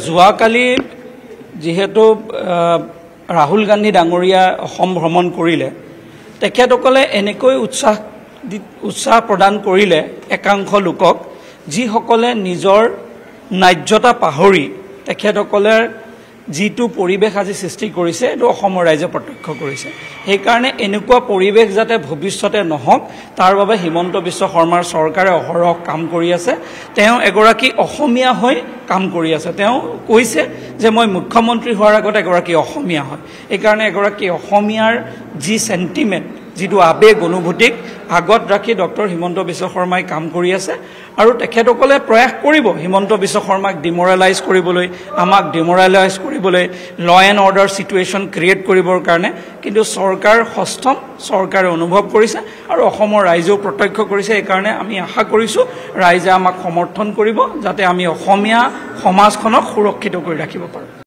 যোৱাকালি যেহেতু ৰাহুল গান্ধী ডাঙৰীয়া অসম ভ্ৰমণ কৰিলে তেখেতসকলে এনেকৈ উৎসাহ প্ৰদান কৰিলে একাংশ লোকক যিসকলে নিজৰ ন্যায্যতা পাহৰি তেখেতসকলে যিটো পৰিৱেশ আজি সৃষ্টি কৰিছে এটো অসমৰ ৰাইজে প্ৰত্যক্ষ কৰিছে। সেইকাৰণে এনেকুৱা পৰিৱেশ যাতে ভৱিষ্যতে নহওক তাৰ বাবে হিমন্ত বিশ্ব শৰ্মাৰ চৰকাৰে অহৰহ কাম কৰি আছে। তেওঁ এগৰাকী অসমীয়া হৈ কাম কৰি আছে। তেওঁ কৈছে যে মই মুখ্যমন্ত্ৰী হোৱাৰ আগত এগৰাকী অসমীয়া হয়। এইকাৰণে এগৰাকী অসমীয়াৰ যি সেন্টিমেন্ট যিটো আবেগ অনুভূতিক আগত ৰাখি ডক্টৰ হিমন্ত বিশ্ব শৰ্মাই কাম কৰি আছে আৰু তেখেতসকলে প্ৰয়াস কৰিব হিমন্ত বিশ্ব শৰ্মাক ডিমৰালাইজ কৰিবলৈ, আমাক ডিমৰালাইজ কৰিবলৈ, ল এণ্ড অৰ্ডাৰ সিচুৱেশ্যন ক্ৰিয়েট কৰিবৰ কাৰণে। কিন্তু চৰকাৰ সষ্টম, চৰকাৰে অনুভৱ কৰিছে আৰু অসমৰ ৰাইজেও প্ৰত্যক্ষ কৰিছে। এইকাৰণে আমি আশা কৰিছোঁ ৰাইজে আমাক সমৰ্থন কৰিব যাতে আমি অসমীয়া সমাজখনক সুৰক্ষিত কৰি ৰাখিব পাৰোঁ।